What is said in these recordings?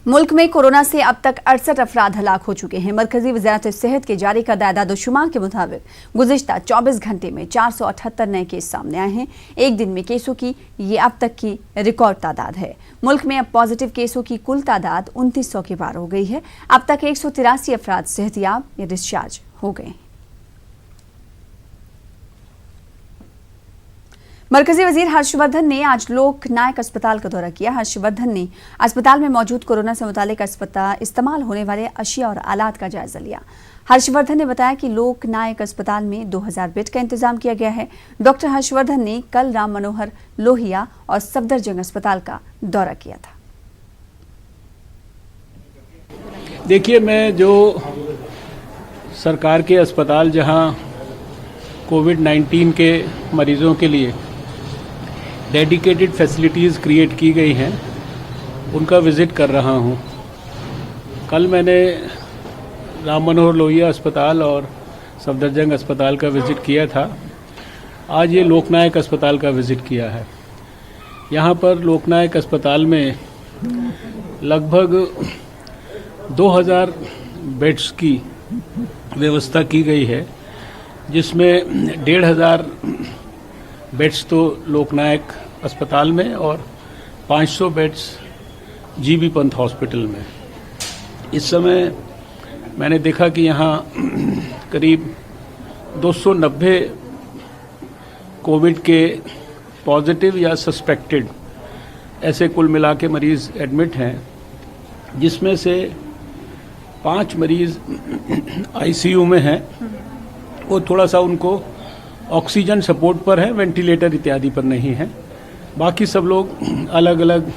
मुल्क में कोरोना से अब तक 68 अफराद हलाक हो चुके हैं। मरकजी वज़ारत सेहत के जारी करदा एदाद-ओ-शुमार के मुताबिक गुज़िश्ता 24 घंटे में 478 नए केस सामने आए हैं। एक दिन में केसों की ये अब तक की रिकॉर्ड तादाद है। मुल्क में अब पॉजिटिव केसों की कुल तादाद 2900 के पार हो गई है। अब तक 183 अफराद सेहतियाब या डिस्चार्ज हो गए हैं। मरकजी वजीर हर्षवर्धन ने आज लोक नायक अस्पताल का दौरा किया। हर्षवर्धन ने अस्पताल में मौजूद कोरोना से मुतालिक इस्तेमाल होने वाले अशिया और आलात का जायजा लिया। हर्षवर्धन ने बताया कि लोक नायक अस्पताल में 2000 बेड का इंतजाम किया गया है। डॉक्टर हर्षवर्धन ने कल राम मनोहर लोहिया और सफदरजंग अस्पताल का दौरा किया था। देखिए, मैं जो सरकार के अस्पताल जहां कोविड-19 के मरीजों के लिए डेडिकेटेड फैसिलिटीज़ क्रिएट की गई हैं, उनका विज़िट कर रहा हूं। कल मैंने राम मनोहर लोहिया अस्पताल और सफदरजंग अस्पताल का विज़िट किया था। आज ये लोकनायक अस्पताल का विज़िट किया है। यहाँ पर लोकनायक अस्पताल में लगभग 2000 बेड्स की व्यवस्था की गई है, जिसमें 1500 बेड्स तो लोकनायक अस्पताल में और 500 बेड्स जीबी पंत हॉस्पिटल में। इस समय मैंने देखा कि यहाँ करीब 290 कोविड के पॉजिटिव या सस्पेक्टेड ऐसे कुल मिला के मरीज़ एडमिट हैं, जिसमें से 5 मरीज़ आईसीयू में हैं। वो थोड़ा सा उनको ऑक्सीजन सपोर्ट पर है, वेंटिलेटर इत्यादि पर नहीं है। बाकी सब लोग अलग अलग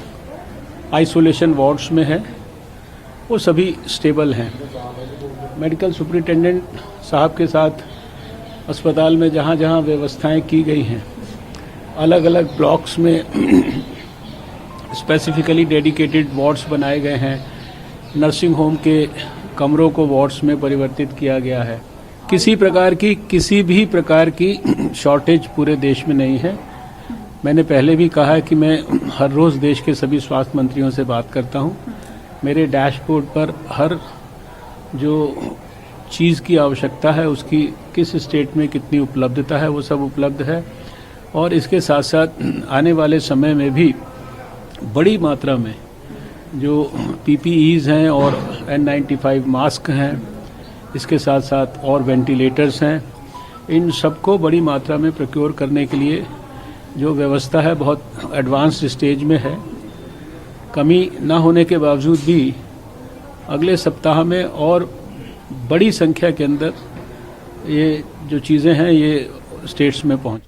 आइसोलेशन वार्ड्स में है, वो सभी स्टेबल हैं। मेडिकल सुपरिटेंडेंट साहब के साथ अस्पताल में जहाँ जहाँ व्यवस्थाएं की गई हैं, अलग अलग ब्लॉक्स में स्पेसिफिकली डेडिकेटेड वार्ड्स बनाए गए हैं। नर्सिंग होम के कमरों को वार्ड्स में परिवर्तित किया गया है। किसी भी प्रकार की शॉर्टेज पूरे देश में नहीं है। मैंने पहले भी कहा है कि मैं हर रोज़ देश के सभी स्वास्थ्य मंत्रियों से बात करता हूं। मेरे डैशबोर्ड पर हर जो चीज़ की आवश्यकता है, उसकी किस स्टेट में कितनी उपलब्धता है, वो सब उपलब्ध है। और इसके साथ साथ आने वाले समय में भी बड़ी मात्रा में जो PPEs हैं और N95 मास्क हैं, इसके साथ साथ और वेंटिलेटर्स हैं, इन सबको बड़ी मात्रा में प्रोक्योर करने के लिए जो व्यवस्था है बहुत एडवांस्ड स्टेज में है। कमी ना होने के बावजूद भी अगले सप्ताह में और बड़ी संख्या के अंदर ये जो चीज़ें हैं ये स्टेट्स में पहुँच।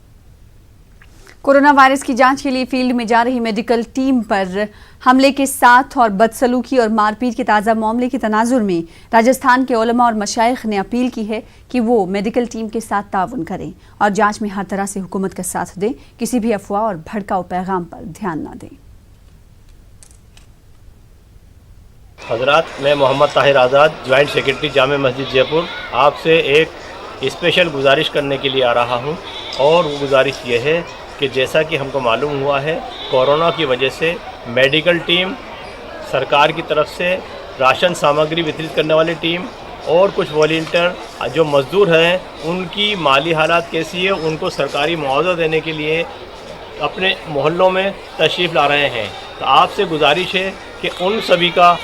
कोरोना वायरस की जांच के लिए फील्ड में जा रही मेडिकल टीम पर हमले के साथ और बदसलूकी और मारपीट के ताज़ा मामले के तनाजुर में राजस्थान के उलमा और मशाइख ने अपील की है कि वो मेडिकल टीम के साथ ताउन करें और जांच में हर तरह से हुकूमत का साथ दें, किसी भी अफवाह और भड़काऊ पैगाम पर ध्यान न दें। हजरात, मैं मोहम्मद ताहिर आज़ाद, ज्वाइंट सेक्रेटरी जामे मस्जिद जयपुर, आपसे एक स्पेशल गुजारिश करने के लिए आ रहा हूँ। और वो गुजारिश ये है कि जैसा कि हमको मालूम हुआ है, कोरोना की वजह से मेडिकल टीम, सरकार की तरफ से राशन सामग्री वितरित करने वाली टीम और कुछ वॉलंटियर जो मज़दूर हैं, उनकी माली हालात कैसी है, उनको सरकारी मुआवजा देने के लिए अपने मोहल्लों में तशरीफ़ ला रहे हैं। तो आपसे गुजारिश है कि उन सभी का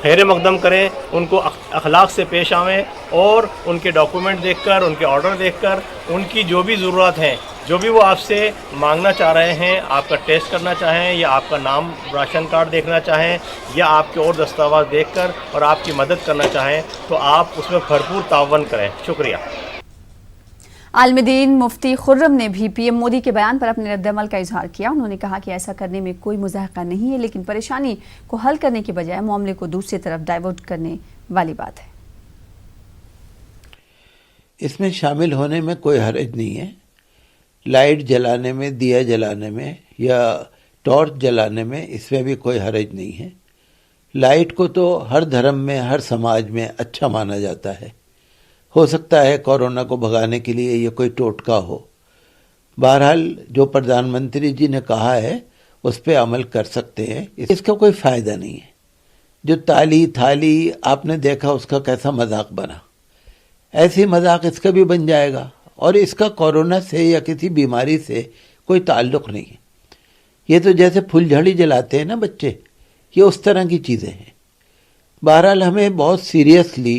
खैर मकदम करें, उनको अखलाक से पेश आवें और उनके डॉक्यूमेंट देखकर, उनके ऑर्डर देखकर, उनकी जो भी ज़रूरत है, जो भी वो आपसे मांगना चाह रहे हैं, आपका टेस्ट करना चाहें या आपका नाम राशन कार्ड देखना चाहें या आपके और दस्तावेज़ देखकर और आपकी मदद करना चाहें, तो आप उसमें भरपूर तावन करें। शुक्रिया। आलमदीन मुफ्ती खुर्रम ने भी पीएम मोदी के बयान पर अपने रद्द-ए-अमल का इजहार किया। उन्होंने कहा कि ऐसा करने में कोई मुज़ाहका नहीं है, लेकिन परेशानी को हल करने की बजाय मामले को दूसरी तरफ डाइवर्ट करने वाली बात है। इसमें शामिल होने में कोई हर्ज नहीं है। लाइट जलाने में, दिया जलाने में या टॉर्च जलाने में, इसमें भी कोई हर्ज नहीं है। लाइट को तो हर धर्म में, हर समाज में अच्छा माना जाता है। हो सकता है कोरोना को भगाने के लिए ये कोई टोटका हो। बहरहाल जो प्रधानमंत्री जी ने कहा है उस पर अमल कर सकते हैं, इसका कोई फायदा नहीं है। जो ताली थाली आपने देखा उसका कैसा मजाक बना, ऐसी मजाक इसका भी बन जाएगा। और इसका कोरोना से या किसी बीमारी से कोई ताल्लुक नहीं है। ये तो जैसे फुलझड़ी जलाते हैं ना बच्चे, ये उस तरह की चीज़ें हैं। बहरहाल हमें बहुत सीरियसली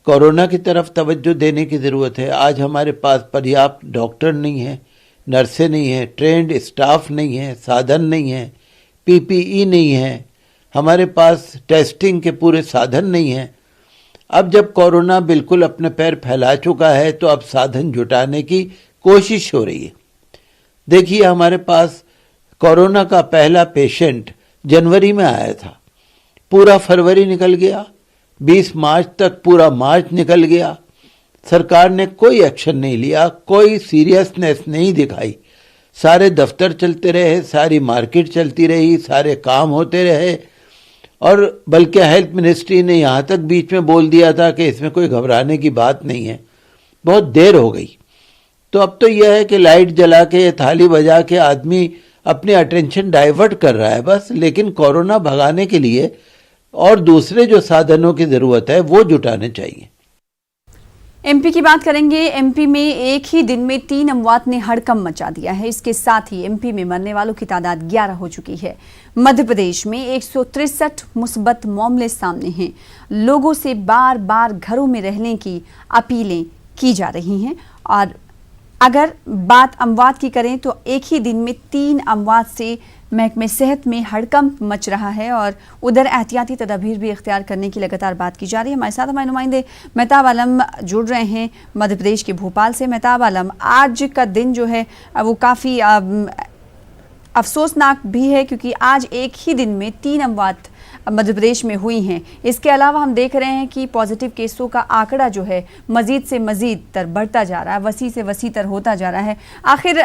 कोरोना की तरफ तवज्जो देने की ज़रूरत है। आज हमारे पास पर्याप्त डॉक्टर नहीं है, नर्सें नहीं हैं, ट्रेंड स्टाफ नहीं है, साधन नहीं है, पीपीई नहीं है, हमारे पास टेस्टिंग के पूरे साधन नहीं हैं। अब जब कोरोना बिल्कुल अपने पैर फैला चुका है तो अब साधन जुटाने की कोशिश हो रही है। देखिए, हमारे पास कोरोना का पहला पेशेंट जनवरी में आया था, पूरा फरवरी निकल गया, 20 मार्च तक पूरा मार्च निकल गया। सरकार ने कोई एक्शन नहीं लिया, कोई सीरियसनेस नहीं दिखाई। सारे दफ्तर चलते रहे, सारी मार्केट चलती रही, सारे काम होते रहे। और बल्कि हेल्थ मिनिस्ट्री ने यहाँ तक बीच में बोल दिया था कि इसमें कोई घबराने की बात नहीं है। बहुत देर हो गई। तो अब तो यह है कि लाइट जला के थाली बजा के आदमी अपनी अटेंशन डाइवर्ट कर रहा है बस, लेकिन कोरोना भगाने के लिए और दूसरे जो साधनों की ज़रूरत है वो जुटाने चाहिए। एमपी की बात करेंगे। एमपी में एक ही दिन में 3 अमवात ने हड़कंप मचा दिया है। इसके साथ ही एमपी में मरने वालों की तादाद 11 हो चुकी है। मध्य प्रदेश में 163 मुस्बत मामले सामने हैं। लोगों से बार बार घरों में रहने की अपीलें की जा रही हैं। और अगर बात अमवात की करें तो एक ही दिन में 3 अमवात से महकमे सेहत में हड़कंप मच रहा है और उधर एहतियाती तदाबीर भी इख्तियार करने की लगातार बात की जा रही है। हमारे साथ हमारे नुमाइंदे मेहताब आलम जुड़ रहे हैं मध्य प्रदेश के भोपाल से। मेहताब आलम, आज का दिन जो है वो काफ़ी अफसोसनाक भी है क्योंकि आज एक ही दिन में 3 अमवात मध्य प्रदेश में हुई हैं। इसके अलावा हम देख रहे हैं कि पॉजिटिव केसों का आंकड़ा जो है मजीद से मजीद तर बढ़ता जा रहा है, वसी से वसी तर होता जा रहा है। आखिर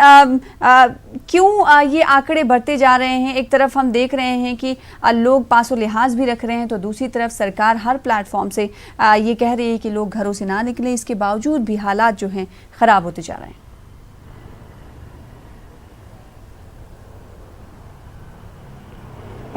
क्यों ये आंकड़े बढ़ते जा रहे हैं? एक तरफ हम देख रहे हैं कि लोग पासो लिहाज भी रख रहे हैं, तो दूसरी तरफ सरकार हर प्लेटफॉर्म से ये कह रही है कि लोग घरों से ना निकलें। इसके बावजूद भी हालात जो हैं ख़राब होते जा रहे हैं।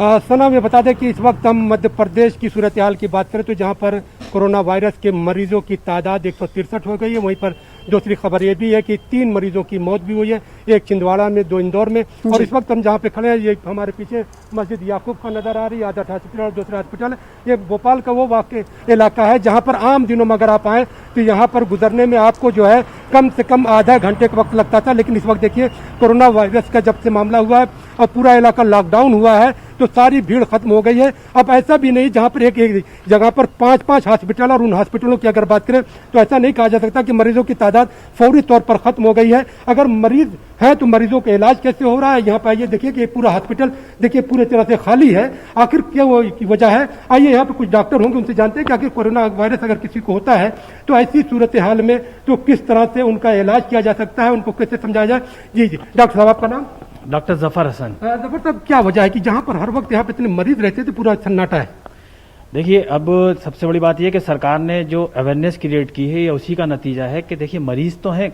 सना, मैं बता दें कि इस वक्त हम मध्य प्रदेश की सूरत हाल की बात करें तो जहां पर कोरोना वायरस के मरीजों की तादाद 163 हो गई है। वहीं पर दूसरी खबर ये भी है कि 3 मरीजों की मौत भी हुई है, एक छिंदवाड़ा में, 2 इंदौर में। और इस वक्त हम जहाँ पे खड़े हैं, ये हमारे पीछे मस्जिद याकूब खान नजर आ रही है, आदत हॉस्पिटल और दूसरा हॉस्पिटल। ये भोपाल का वो वाक़ई इलाका है जहाँ पर आम दिनों में अगर आप आएँ तो यहाँ पर गुजरने में आपको जो है कम से कम आधा घंटे का वक्त लगता था। लेकिन इस वक्त देखिए, कोरोना वायरस का जब से मामला हुआ है और पूरा इलाका लॉकडाउन हुआ है तो सारी भीड़ खत्म हो गई है। अब ऐसा भी नहीं जहाँ पर एक जगह पर 5-5 हॉस्पिटल, और उन हॉस्पिटलों की अगर बात करें तो ऐसा नहीं कहा जा सकता कि मरीजों की तादाद फौरी तौर पर खत्म हो गई है। अगर मरीज है तो मरीजों का इलाज कैसे हो रहा है? यहाँ पर आइए, देखिए कि पूरा हॉस्पिटल देखिए पूरी तरह से खाली है। आखिर क्या वो वजह है? आइए, यहाँ पर कुछ डॉक्टर होंगे, उनसे जानते हैं कि आखिर कोरोना वायरस अगर किसी को होता है तो ऐसी सूरत हाल में तो किस तरह से उनका इलाज किया जा सकता है, उनको कैसे समझाया जाए। जी जी, डॉक्टर साहब, आपका नाम? डॉक्टर जफर हसन। जफर साहब, क्या वजह है कि जहाँ पर हर वक्त यहाँ पे इतने मरीज रहते थे पूरा सन्नाटा है? देखिए, अब सबसे बड़ी बात यह कि सरकार ने जो अवेयरनेस क्रिएट की है, ये उसी का नतीजा है कि देखिए मरीज तो हैं,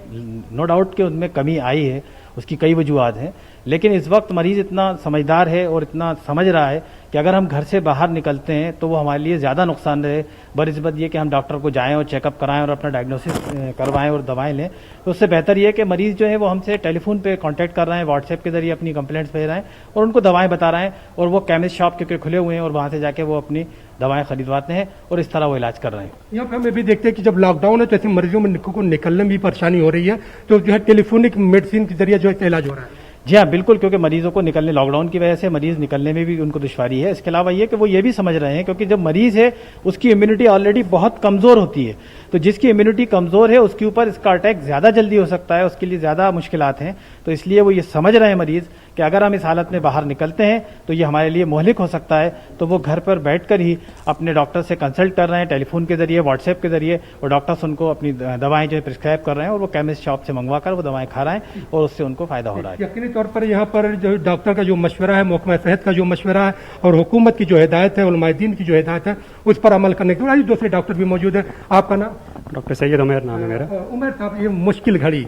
नो डाउट कि उनमें कमी आई है, उसकी कई वजूहत हैं। लेकिन इस वक्त मरीज इतना समझदार है और इतना समझ रहा है कि अगर हम घर से बाहर निकलते हैं तो वो हमारे लिए ज़्यादा नुकसान रहे बनिस्बत ये कि हम डॉक्टर को जाएं और चेकअप कराएं और अपना डायग्नोसिस करवाएं और दवाएं लें। तो उससे बेहतर ये कि मरीज़ जो है वो हमसे टेलीफोन पे कांटेक्ट कर रहे हैं, व्हाट्सएप के जरिए अपनी कंप्लेंट्स भेज रहे हैं और उनको दवाएं बता रहे हैं, और वो केमिस्ट शॉप क्योंकि खुले हुए हैं और वहाँ से जाके वो अपनी दवाएं खरीदवाते हैं और इस तरह वो इलाज कर रहे हैं। यहाँ पे हमें भी देखते हैं कि जब लॉकडाउन है तो ऐसे मरीजों में को निकलने में भी परेशानी हो रही है, तो जो है टेलीफोनिक मेडिसिन के जरिए जो है इलाज हो रहा है। जी हाँ, बिल्कुल, क्योंकि मरीजों को निकलने, लॉकडाउन की वजह से मरीज निकलने में भी उनको दुश्वारी है। इसके अलावा ये कि वो ये भी समझ रहे हैं क्योंकि जब मरीज है उसकी इम्यूनिटी ऑलरेडी बहुत कमज़ोर होती है, तो जिसकी इम्यूनिटी कमज़ोर है उसके ऊपर इसका अटैक ज़्यादा जल्दी हो सकता है, उसके लिए ज़्यादा मुश्किलात हैं। तो इसलिए वो ये समझ रहे हैं मरीज़ कि अगर हम इस हालत में बाहर निकलते हैं तो ये हमारे लिए मोहलिक हो सकता है, तो वो घर पर बैठकर ही अपने डॉक्टर से कंसल्ट कर रहे हैं टेलीफोन के जरिए, व्हाट्सएप के जरिए, और डॉक्टर्स उनको अपनी दवाएं जो है प्रिस्क्राइब कर रहे हैं और वो केमिस्ट शॉप से मंगवा कर वो दवाएं खा रहे हैं और उससे उनको फायदा हो रहा है। यकीनी तौर पर यहाँ पर जो डॉक्टर का जो मशवरा है, महकमा सेहत का जो मशवरा है और हुकूमत की जो हिदायत है, उलमाए दीन की जो हिदायत है, उस पर अमल करने के लिए दूसरे डॉक्टर भी मौजूद है। आपका नाम? डॉक्टर सैयद उमर नाम है मेरा। उमर साहब, ये मुश्किल घड़ी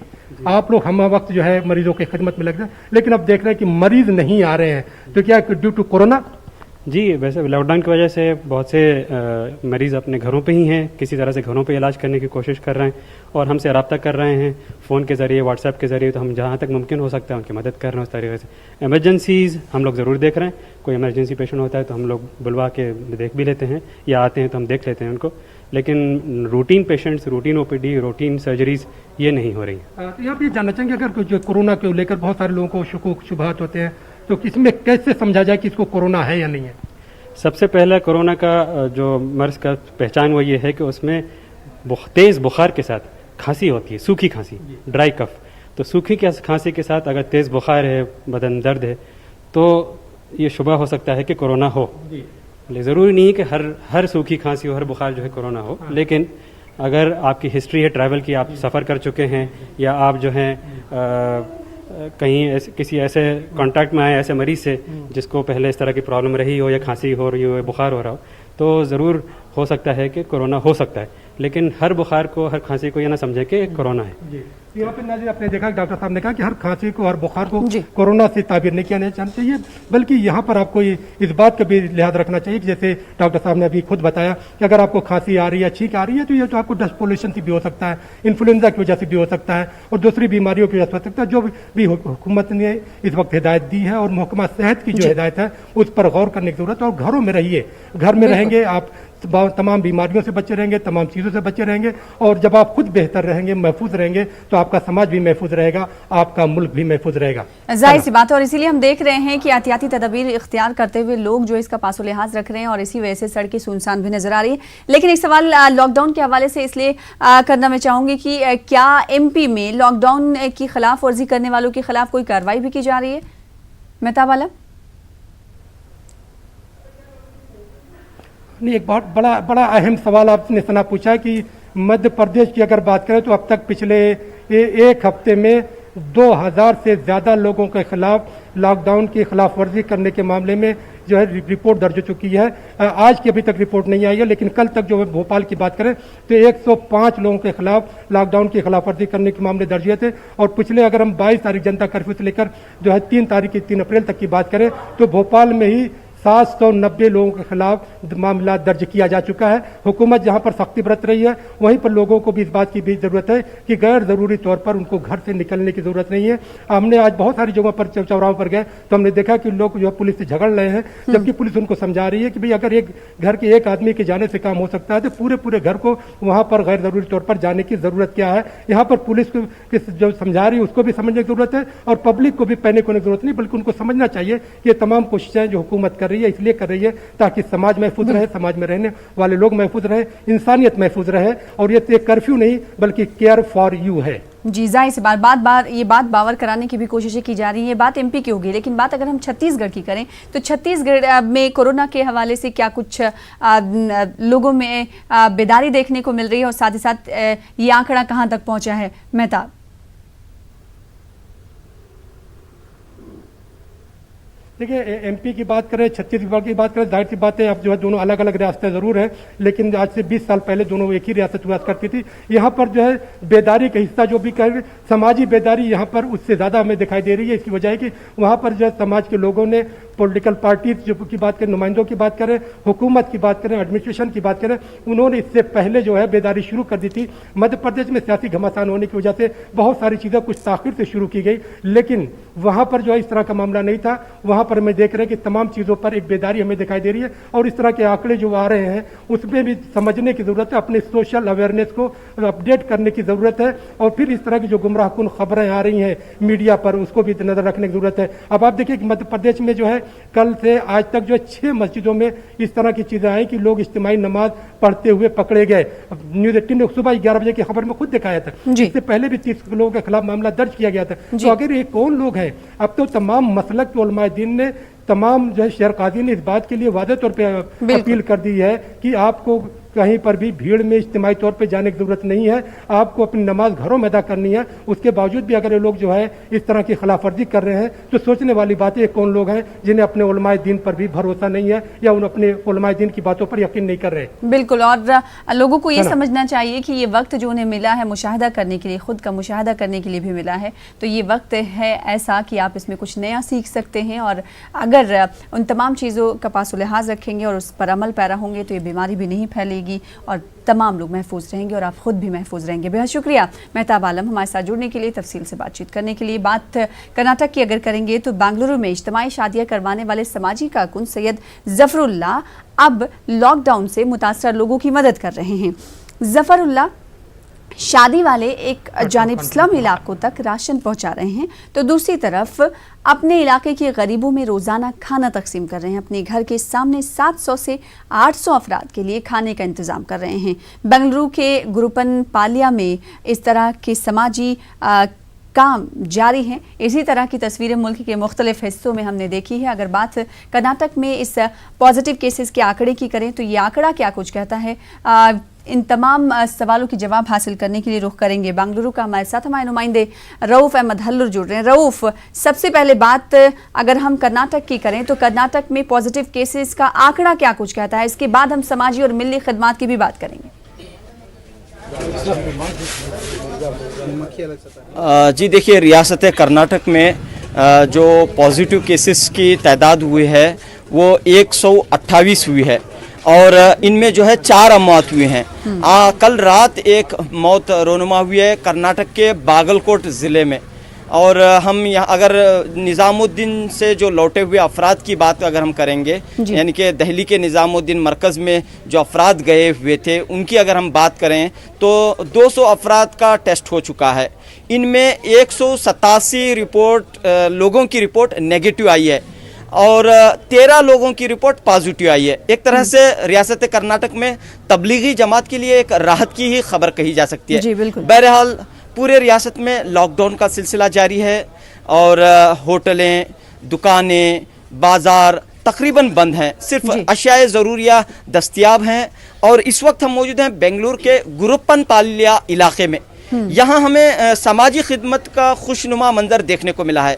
आप लोग हम वक्त जो है मरीजों की खिदमत में लग रहे हैं, लेकिन अब देख रहे हैं कि मरीज नहीं आ रहे हैं, तो क्या ड्यू टू कोरोना? जी, वैसे लॉकडाउन की वजह से बहुत से मरीज़ अपने घरों पे ही हैं, किसी तरह से घरों पे इलाज करने की कोशिश कर रहे हैं और हमसे रब्ता कर रहे हैं फ़ोन के ज़रिए, व्हाट्सएप के ज़रिए। तो हम जहाँ तक मुमकिन हो सकता है उनकी मदद कर रहे हैं उस तरीके से। इमरजेंसीज़ हम लोग ज़रूर देख रहे हैं, कोई इमरजेंसी पेशेंट होता है तो हम लोग बुलवा के देख भी लेते हैं, या आते हैं तो हम देख लेते हैं उनको। लेकिन routine patients, routine OPD, routine surgeries ये नहीं हो रही। तो आप ये जानना चाहेंगे, अगर जो कोरोना को लेकर बहुत सारे लोगों को शकूक शुबहात होते हैं, तो इसमें कैसे समझा जाए कि इसको कोरोना है या नहीं है? सबसे पहला कोरोना का जो मर्ज का पहचान वो ये है कि उसमें तेज़ बुखार के साथ खांसी होती है, सूखी खांसी, ड्राई कफ। तो सूखी खांसी के साथ अगर तेज़ बुखार है, बदन दर्द है, तो ये शुबा हो सकता है कि कोरोना हो। ज़रूरी नहीं है कि हर सूखी खांसी हो, हर बुखार जो है कोरोना हो। लेकिन अगर आपकी हिस्ट्री है ट्रैवल की, आप सफ़र कर चुके हैं, या आप जो हैं कहीं किसी ऐसे कांटेक्ट में आए ऐसे मरीज़ से जिसको पहले इस तरह की प्रॉब्लम रही हो, या खांसी हो रही हो, या बुखार हो रहा हो, तो ज़रूर हो सकता है कि कोरोना हो सकता है। लेकिन हर बुखार को, हर खांसी को ये ना समझे कि कोरोना है। यहाँ पे नाज़रीन आपने देखा डॉक्टर साहब ने कहा कि हर खांसी को, हर बुखार को कोरोना से ताबीर नहीं किया जाना चाहिए, बल्कि यहाँ पर आपको इस बात का भी लिहाज रखना चाहिए कि जैसे डॉक्टर साहब ने अभी खुद बताया कि अगर आपको खांसी आ रही है, छींक आ रही है, तो ये तो आपको डस्ट पोल्यूशन से भी हो सकता है, इन्फ्लुएंजा की वजह से भी हो सकता है, और दूसरी बीमारियों की वजह से हो सकता है। जो भी हुकूमत ने इस वक्त हिदायत दी है और महकमा सेहत की जो हिदायत है उस पर गौर करने की जरूरत है। और घरों में रहिए, घर में रहेंगे आप तमाम बीमारियों से बचे रहेंगे, तमाम चीज़ों से बचे रहेंगे, और जब आप खुद बेहतर रहेंगे, महफूज रहेंगे, तो आपका समाज भी महफूज रहेगा, आपका मुल्क भी महफूज रहेगा। जाहिर सी बात है, और इसीलिए हम देख रहे हैं कि एहतियाती तदबीर इख्तियार करते हुए लोग जो इसका पासो लिहाज रख रहे हैं, और इसी वजह से सड़कें सुनसान भी नजर आ रही है। लेकिन एक सवाल लॉकडाउन के हवाले से इसलिए करना मैं चाहूंगी कि क्या MP में लॉकडाउन की खिलाफ वर्जी करने वालों के खिलाफ कोई कार्रवाई भी की जा रही है? मेहताब आलम। नहीं, एक बहुत बड़ा अहम सवाल आपने सना पूछा कि मध्य प्रदेश की अगर बात करें तो अब तक पिछले एक हफ्ते में 2000 से ज़्यादा लोगों के खिलाफ लॉकडाउन की खिलाफ वर्जी करने के मामले में जो है रिपोर्ट दर्ज हो चुकी है। आज की अभी तक रिपोर्ट नहीं आई है, लेकिन कल तक जो है भोपाल की बात करें तो 105 लोगों के खिलाफ लॉकडाउन की खिलाफ वर्जी करने के मामले दर्ज हुए थे। और पिछले अगर हम 22 तारीख जनता कर्फ्यू से लेकर जो है 3 अप्रैल तक की बात करें तो भोपाल में ही 790 लोगों के खिलाफ मामला दर्ज किया जा चुका है। हुकूमत जहां पर सख्ती बरत रही है, वहीं पर लोगों को भी इस बात की भी जरूरत है कि गैर जरूरी तौर पर उनको घर से निकलने की जरूरत नहीं है। हमने आज बहुत सारी जगहों पर चौराहों पर गए तो हमने देखा कि लोग जो है पुलिस से झगड़ रहे हैं, जबकि पुलिस उनको समझा रही है कि भाई अगर एक घर के एक आदमी के जाने से काम हो सकता है तो पूरे घर को वहां पर गैर जरूरी तौर पर जाने की जरूरत क्या है। यहाँ पर पुलिस को जो समझा रही है उसको भी समझने की जरूरत है, और पब्लिक को भी पैनिक होने की जरूरत नहीं, बल्कि उनको समझना चाहिए कि ये तमाम कोशिशें जो हुकूमत कर रही है इसलिए कर रही है ताकि समाज महफूज रहे, समाज में रहने वाले लोग महफूज रहे, इंसानियत महफूज रहे। और ये कर्फ्यू नहीं बल्कि केयर फॉर यू है। जी, जाहिर सी बात ये बात बावर कराने की भी कोशिशें की जा रही है। ये बात MP की होगी, लेकिन बात अगर हम छत्तीसगढ़ की करें तो छत्तीसगढ़ में कोरोना के हवाले से क्या कुछ लोगों में बेदारी देखने को मिल रही है, और साथ ही साथ ये आंकड़ा कहां तक पहुंचा है? मेहताब। देखिए, MP की बात करें, छत्तीसगढ़ की बात करें, जाहिर सी बात है अब जो है दोनों अलग अलग रियासतें जरूर हैं, लेकिन आज से 20 साल पहले दोनों एक ही रियासत हुआ करती थी। यहाँ पर जो है बेदारी का हिस्सा जो भी कह समाजी बेदारी यहाँ पर उससे ज़्यादा हमें दिखाई दे रही है। इसकी वजह है कि वहाँ पर जो है समाज के लोगों ने, पॉलिटिकल पार्टी की बात करें, नुमाइंदों की बात करें, हुकूमत की बात करें, एडमिनिस्ट्रेशन की बात करें, उन्होंने इससे पहले जो है बेदारी शुरू कर दी थी। मध्य प्रदेश में सियासी घमासान होने की वजह से बहुत सारी चीज़ें कुछ ताखिर से शुरू की गई, लेकिन वहाँ पर जो है इस तरह का मामला नहीं था। वहाँ पर हमें देख रहे हैं कि तमाम चीज़ों पर एक बेदारी हमें दिखाई दे रही है, और इस तरह के आंकड़े जो आ रहे हैं उसमें भी समझने की ज़रूरत है, अपने सोशल अवेयरनेस को अपडेट करने की ज़रूरत है, और फिर इस तरह की जो गुमराहकुन खबरें आ रही हैं मीडिया पर उसको भी नज़र रखने की ज़रूरत है। अब आप देखिए कि मध्य प्रदेश में जो है कल से आज तक जो है 6 मस्जिदों में इस तरह की चीज़ें आई कि लोग इज्तिमाई नमाज पढ़ते हुए पकड़े गए। न्यूज़ 18 ने सुबह 11 बजे की खबर में खुद दिखाया था, इससे पहले भी 30 लोगों के खिलाफ मामला दर्ज किया गया था। तो अगर ये कौन लोग हैं, अब तो तमाम मसलक के उलमाए दीन ने, तमाम जो है शहर काजी ने इस बात के लिए वादे तौर पे अपील कर दी है कि आपको कहीं पर भी भीड़ में इज्तिमाई तौर पे जाने की ज़रूरत नहीं है। आपको अपनी नमाज घरों में अदा करनी है। उसके बावजूद भी अगर ये लोग जो है इस तरह की खिलाफवर्जी कर रहे हैं तो सोचने वाली बात है, कौन लोग हैं जिन्हें अपने उलमाए दीन पर भी भरोसा नहीं है या उन अपने उलमाए दीन की बातों पर यकीन नहीं कर रहे। बिल्कुल, और लोगों को ये समझना चाहिए कि ये वक्त जो उन्हें मिला है मुशाहदा करने के लिए, खुद का मुशाहदा करने के लिए भी मिला है, तो ये वक्त है ऐसा कि आप इसमें कुछ नया सीख सकते हैं। और अगर उन तमाम चीज़ों का पास लिहाज रखेंगे और उस पर अमल पैरा होंगे तो ये बीमारी भी नहीं फैलेगी और तमाम लोग महफूज रहेंगे और आप खुद भी महफूज रहेंगे। बेहद शुक्रिया मेहताब आलम हमारे साथ जुड़ने के लिए, तफसील से बातचीत करने के लिए। बात कर्नाटक की अगर करेंगे तो बेंगलुरु में इज्तिमाई शादियां करवाने वाले समाजी कारकुन सैयद जफरुल्लाह अब लॉकडाउन से मुतासर लोगों की मदद कर रहे हैं। जफरुल्लाह शादी वाले एक जानिब स्लम इलाकों तक राशन पहुंचा रहे हैं तो दूसरी तरफ अपने इलाके के गरीबों में रोज़ाना खाना तकसीम कर रहे हैं। अपने घर के सामने 700 से 800 अफराद के लिए खाने का इंतज़ाम कर रहे हैं। बेंगलुरु के गुरुपन पालिया में इस तरह के समाजी काम जारी हैं। इसी तरह की तस्वीरें मुल्क के मुख्तलिफ हिस्सों में हमने देखी है। अगर बात कर्नाटक में इस पॉजिटिव केसेस के आंकड़े की करें तो ये आंकड़ा क्या कुछ कहता है, इन तमाम सवालों की जवाब हासिल करने के लिए रुख करेंगे बेंगलुरु का। हमारे साथ हमारे नुमाइंदे रऊफ अहमद हल्लुर जुड़ रहे हैं। रऊफ, सबसे पहले बात अगर हम कर्नाटक की करें तो कर्नाटक में पॉजिटिव केसेस का आंकड़ा क्या कुछ कहता है, इसके बाद हम समाजी और मिली खिदमात की भी बात करेंगे। जी देखिए, रियासत कर्नाटक में जो पॉजिटिव केसेस की तादाद हुई है वो 128 हुई है और इनमें जो है 4 अमवात हुए हैं। कल रात एक मौत रोनुमा हुई है कर्नाटक के बागलकोट ज़िले में। और हम यहाँ अगर निज़ामुद्दीन से जो लौटे हुए अफराद की बात अगर हम करेंगे, यानी कि दिल्ली के निज़ामुद्दीन मरकज़ में जो अफराद गए हुए थे उनकी अगर हम बात करें तो 200 अफराद का टेस्ट हो चुका है। इनमें 187 लोगों की रिपोर्ट नेगेटिव आई है और 13 लोगों की रिपोर्ट पॉजिटिव आई है। एक तरह से रियासत कर्नाटक में तबलीगी जमात के लिए एक राहत की ही खबर कही जा सकती है। बहरहाल पूरे रियासत में लॉकडाउन का सिलसिला जारी है और होटलें, दुकानें, बाजार तकरीबन बंद हैं। सिर्फ अशियाए ज़रूरिया दस्तयाब हैं। और इस वक्त हम मौजूद हैं बेंगलुरु के गुरुपन पालिया इलाके में। यहाँ हमें समाजी खिदमत का खुशनुमा मंजर देखने को मिला है।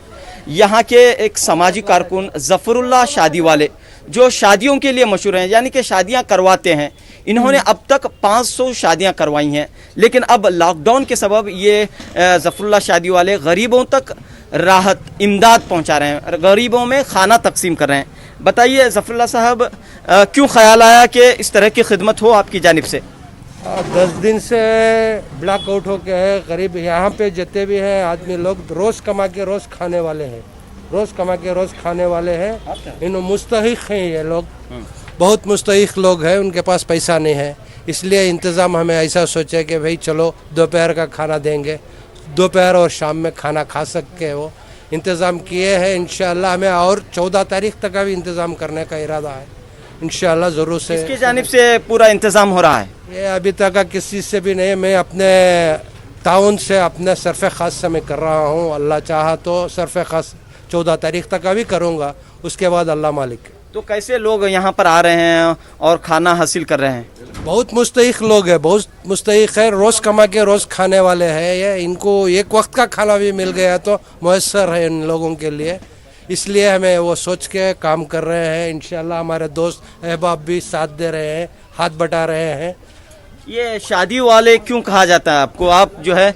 यहाँ के एक समाजी कारकुन जफरुल्लाह शादी वाले जो शादियों के लिए मशहूर हैं, यानी कि शादियाँ करवाते हैं, इन्होंने अब तक 500 शादियाँ करवाई हैं। लेकिन अब लॉकडाउन के सबब ये जफरुल्लाह शादी वाले गरीबों तक राहत इमदाद पहुँचा रहे हैं, गरीबों में खाना तकसीम कर रहे हैं। बताइए जफरुल्लाह साहब, क्यों ख्याल आया कि इस तरह की खिदमत हो आपकी जानिब से? 10 दिन से ब्लैक आउट हो गया है। गरीब यहाँ पे जितने भी हैं आदमी लोग रोज़ कमा के रोज़ खाने वाले हैं, रोज़ कमा के रोज़ खाने वाले हैं। इन मुस्तहिक हैं ये लोग, बहुत मुस्तहिक लोग हैं, उनके पास पैसा नहीं है। इसलिए इंतज़ाम हमें ऐसा सोचा कि भाई चलो दोपहर का खाना देंगे, दोपहर और शाम में खाना खा सके, वो इंतज़ाम किए हैं। इंशाअल्लाह हमें और 14 तारीख तक का भी इंतज़ाम करने का इरादा है। इंशाअल्लाह ज़रूर से इसकी जानिब से पूरा इंतज़ाम हो रहा है। ये अभी तक का किसी से भी नहीं, मैं अपने ताउन से अपने सरफ़ ख़ास से मैं कर रहा हूँ। अल्लाह चाहा तो सरफ़ ख़ास 14 तारीख तक का भी करूँगा, उसके बाद अल्लाह मालिक। तो कैसे लोग यहाँ पर आ रहे हैं और खाना हासिल कर रहे हैं? बहुत मुस्तहिक लोग हैं, बहुत मुस्तहिक है, रोज़ कमा के रोज़ खाने वाले हैं। ये इनको एक वक्त का खाना भी मिल गया तो मुयस्सर है इन लोगों के लिए। इसलिए हमें वो सोच के काम कर रहे हैं। इंशाल्लाह हमारे दोस्त अहबाब भी साथ दे रहे हैं, हाथ बटा रहे हैं। ये शादी वाले क्यों कहा जाता है आपको? आप जो है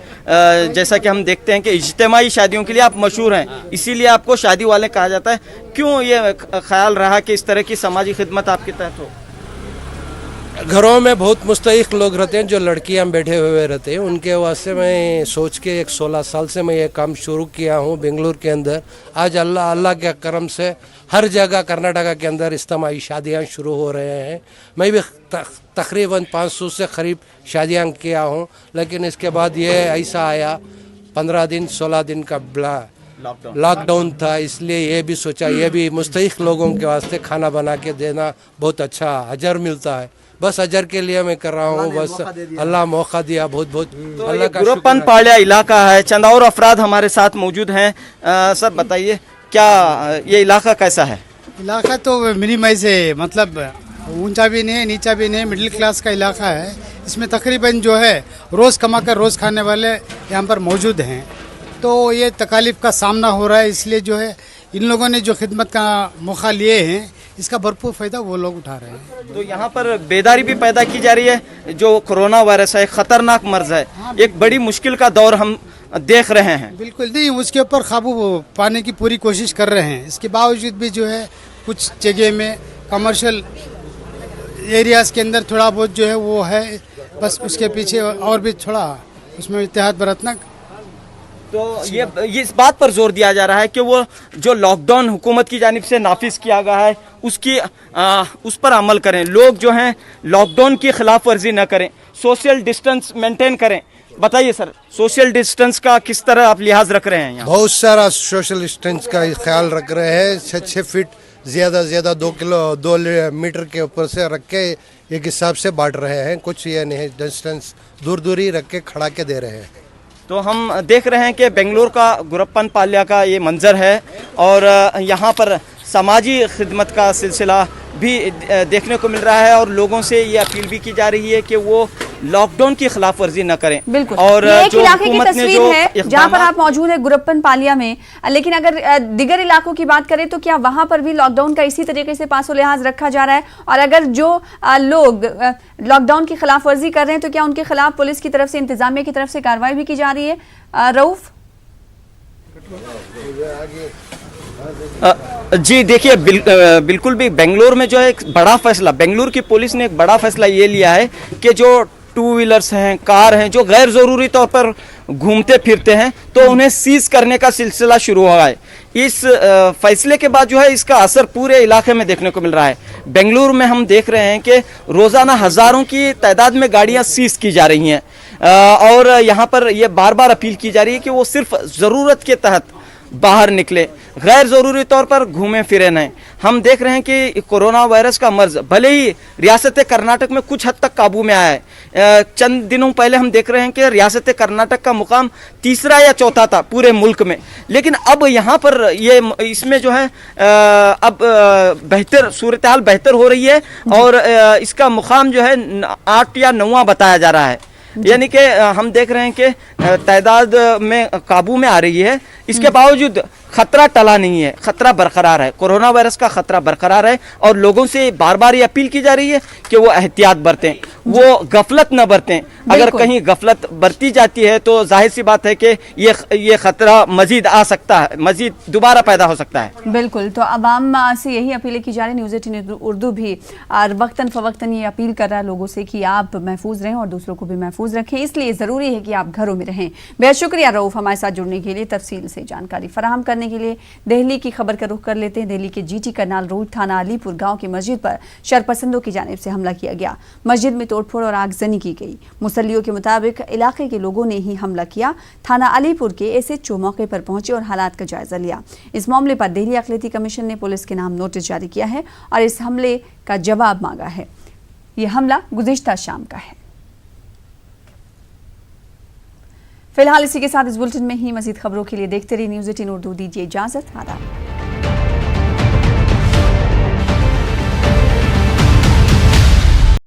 जैसा कि हम देखते हैं कि इज्तिमाई शादियों के लिए आप मशहूर हैं, इसीलिए आपको शादी वाले कहा जाता है। क्यों ये ख्याल रहा कि इस तरह की समाजी खिदमत आपके तहत हो? घरों में बहुत मुस्तहिक लोग रहते हैं, जो लड़कियां बैठे हुए रहते हैं, उनके वास्ते मैं सोच के 16 साल से मैं ये काम शुरू किया हूँ बेंगलुरु के अंदर। आज अल्लाह के करम से हर जगह कर्नाटका के अंदर इज्तिमाई शादियाँ शुरू हो रहे हैं। मैं भी तकरीबन 500 से करीब शादियाँ किया हूँ। लेकिन इसके बाद ये ऐसा आया 15 दिन 16 दिन का लॉकडाउन था, इसलिए ये भी सोचा ये भी मुस्तहिक लोगों के वास्ते खाना बना के देना बहुत अच्छा अजर मिलता है। बस अजर के लिए मैं कर रहा हूँ, बस अल्लाह मौका दिया, बहुत बहुत तो अल्लाह का। गुरुपन पालिया इलाका है, चंद और अफराद हमारे साथ मौजूद हैं। सर बताइए क्या ये इलाका कैसा है? इलाका तो मिनिमाइज है, मतलब ऊंचा भी नहीं है, नीचा भी नहीं है, मिडिल क्लास का इलाका है। इसमें तकरीबन जो है रोज़ कमा कर रोज़ खाने वाले यहाँ पर मौजूद हैं। तो ये तकालीफ का सामना हो रहा है, इसलिए जो है इन लोगों ने जो खिदमत का मौका लिए हैं इसका भरपूर फ़ायदा वो लोग उठा रहे हैं। तो यहाँ पर बेदारी भी पैदा की जा रही है। जो कोरोना वायरस है, एक खतरनाक मर्ज है, एक बड़ी मुश्किल का दौर हम देख रहे हैं। बिल्कुल नहीं, उसके ऊपर काबू पाने की पूरी कोशिश कर रहे हैं। इसके बावजूद भी जो है कुछ जगह में कमर्शियल एरियाज़ के अंदर थोड़ा बहुत जो है वो है, बस उसके पीछे और भी थोड़ा उसमें इत्तेहाद बरतना। तो ये इस बात पर जोर दिया जा रहा है कि वो जो लॉकडाउन हुकूमत की जानिब से नाफिज किया गया है उसकी उस पर अमल करें। लोग जो हैं लॉकडाउन की खिलाफ वर्जी न करें, सोशल डिस्टेंस मेंटेन करें। बताइए सर, सोशल डिस्टेंस का किस तरह आप लिहाज रख रहे हैं यहाँ? बहुत सारा सोशल डिस्टेंस का ख्याल रख रहे हैं। 6 फीट ज़्यादा से ज़्यादा 2 मीटर के ऊपर से रख के एक हिसाब से बांट रहे हैं। कुछ ये नहीं, डिस्टेंस दूर ही रख के खड़ा के दे रहे हैं। तो हम देख रहे हैं कि बेंगलुरु का गुरप्पन पाल्या का ये मंजर है और यहाँ पर समाजी खिदमत का सिलसिला भी देखने को मिल रहा है और लोगों से ये अपील भी की जा रही है कि वो लॉकडाउन की खिलाफ वर्जी न करें। बिल्कुल। और ये एक जो इलाके की हुकूमत ने तस्वीर जो है जहां पर आप मौजूद है गुरप्पन पालिया में, लेकिन अगर दिगर इलाकों की बात करें तो क्या वहां पर भी लॉकडाउन का इसी तरीके से पासो लिहाज रखा जा रहा है? और अगर जो लोग लॉकडाउन की खिलाफ वर्जी कर रहे हैं तो क्या उनके खिलाफ पुलिस की तरफ से, इंतजामिया की तरफ से कार्रवाई भी की जा रही है? रऊफ जी देखिए, बिल्कुल भी बेंगलुरु में जो है एक बड़ा फैसला, बेंगलुरु की पुलिस ने एक बड़ा फैसला ये लिया है कि जो 2 व्हीलर्स हैं, कार हैं, जो गैर ज़रूरी तौर पर घूमते फिरते हैं तो उन्हें सीज करने का सिलसिला शुरू हुआ है। इस फैसले के बाद जो है इसका असर पूरे इलाके में देखने को मिल रहा है। बेंगलुरु में हम देख रहे हैं कि रोज़ाना हज़ारों की तादाद में गाड़ियाँ सीज की जा रही हैं और यहाँ पर यह बार बार अपील की जा रही है कि वो सिर्फ ज़रूरत के तहत बाहर निकले, गैर ज़रूरी तौर पर घूमे फिरे नहीं। हम देख रहे हैं कि कोरोना वायरस का मर्ज भले ही रियासत कर्नाटक में कुछ हद तक काबू में आया है, चंद दिनों पहले हम देख रहे हैं कि रियासत कर्नाटक का मुकाम 3रा या 4था था पूरे मुल्क में, लेकिन अब यहाँ पर ये इसमें जो है अब बेहतर सूरत हाल बेहतर हो रही है और इसका मुकाम जो है 8 या 9वां बताया जा रहा है। यानी कि हम देख रहे हैं कि तादाद में काबू में आ रही है, इसके बावजूद खतरा टला नहीं है, खतरा बरकरार है, कोरोना वायरस का खतरा बरकरार है और लोगों से बार बार ये अपील की जा रही है कि वो एहतियात बरतें, वो गफलत न बरतें। अगर कहीं गफलत बरती जाती है तो जाहिर सी बात है कि ये खतरा मजीद आ सकता है, मजीद दोबारा पैदा हो सकता है। बिल्कुल, तो अवाम से यही अपील की जा रही है। न्यूज़ 18 उर्दू भी वक्तन फवक्तन ये अपील कर रहा है लोगों से कि आप महफूज रहें और दूसरों को भी महफूज रखें, इसलिए ज़रूरी है कि आप घरों में रहें। बेहद शुक्रिया रऊफ हमारे साथ जुड़ने के लिए, तफसील से जानकारी फराहम करने के लिए। दिल्ली की खबर का रुख कर लेते हैं। दिल्ली के GT करनाल रोड थाना अलीपुर गांव की मस्जिद पर शरपसंदों की जानिब से हमला किया गया। मस्जिद में तोड़फोड़ और आगजनी की गई। मुसल्लियों के मुताबिक इलाके के लोगों ने ही हमला किया। थाना अलीपुर के SHO मौके पर पहुंचे और हालात का जायजा लिया। इस मामले पर दिल्ली अक़लियती कमीशन ने पुलिस के नाम नोटिस जारी किया है और इस हमले का जवाब मांगा है। यह हमला गुज़िश्ता शाम का है। फिलहाल इसी के साथ इस बुलेटिन में ही मज़ीद खबरों के लिए देखते रहिए न्यूज़ 18 उर्दू। दीजिए इजाज़त। आदाब।